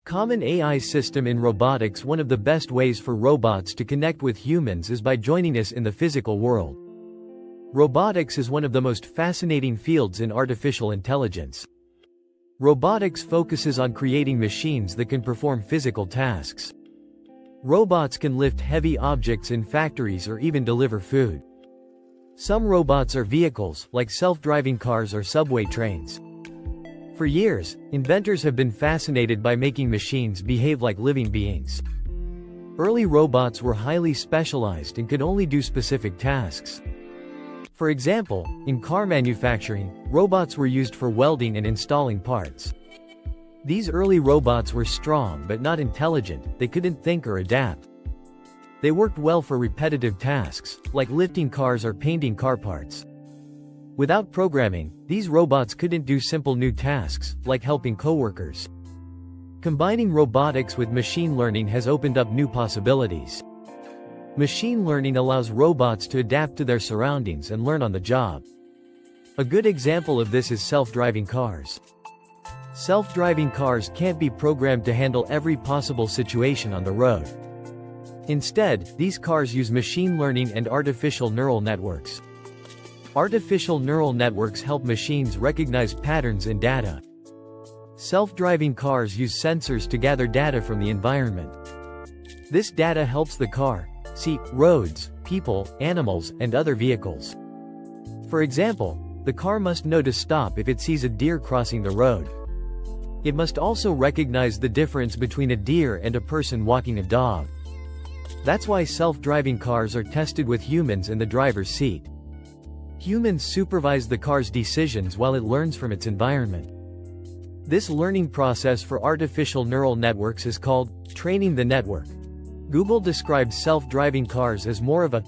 Common AI system in robotics. One of the best ways for robots to connect with humans is by joining us in the physical world. Robotics is one of the most fascinating fields in artificial intelligence. Robotics focuses on creating machines that can perform physical tasks. Robots can lift heavy objects in factories or even deliver food. Some robots are vehicles, like self-driving cars or subway trains. For years, inventors have been fascinated by making machines behave like living beings. Early robots were highly specialized and could only do specific tasks. For example, in car manufacturing, robots were used for welding and installing parts. These early robots were strong but not intelligent. They couldn't think or adapt. They worked well for repetitive tasks, like lifting cars or painting car parts. Without programming, these robots couldn't do simple new tasks, like helping coworkers. Combining robotics with machine learning has opened up new possibilities. Machine learning allows robots to adapt to their surroundings and learn on the job. A good example of this is self-driving cars. Self-driving cars can't be programmed to handle every possible situation on the road. Instead, these cars use machine learning and artificial neural networks. Artificial neural networks help machines recognize patterns in data. Self-driving cars use sensors to gather data from the environment. This data helps the car see roads, people, animals, and other vehicles. For example, the car must know to stop if it sees a deer crossing the road. It must also recognize the difference between a deer and a person walking a dog. That's why self-driving cars are tested with humans in the driver's seat. Humans supervise the car's decisions while it learns from its environment. This learning process for artificial neural networks is called training the network. Google describes self-driving cars as more of a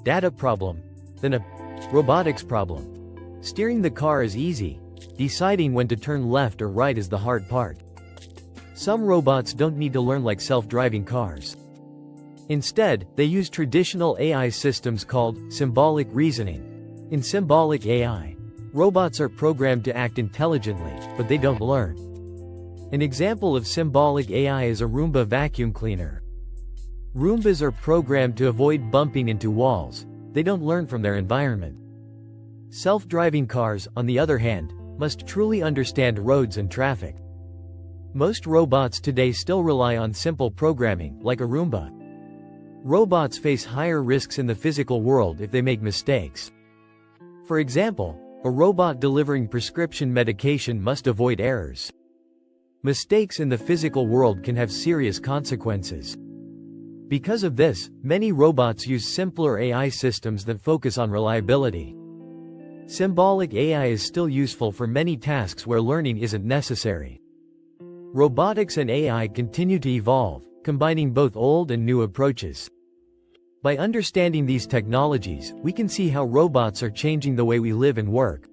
data problem than a robotics problem. Steering the car is easy. Deciding when to turn left or right is the hard part. Some robots don't need to learn like self-driving cars. Instead, they use traditional AI systems called symbolic reasoning. In symbolic AI, robots are programmed to act intelligently, but they don't learn. An example of symbolic AI is a Roomba vacuum cleaner. Roombas are programmed to avoid bumping into walls. They don't learn from their environment. Self-driving cars, on the other hand, must truly understand roads and traffic. Most robots today still rely on simple programming, like a Roomba. Robots face higher risks in the physical world if they make mistakes. For example, a robot delivering prescription medication must avoid errors. Mistakes in the physical world can have serious consequences. Because of this, many robots use simpler AI systems that focus on reliability. Symbolic AI is still useful for many tasks where learning isn't necessary. Robotics and AI continue to evolve, combining both old and new approaches. By understanding these technologies, we can see how robots are changing the way we live and work.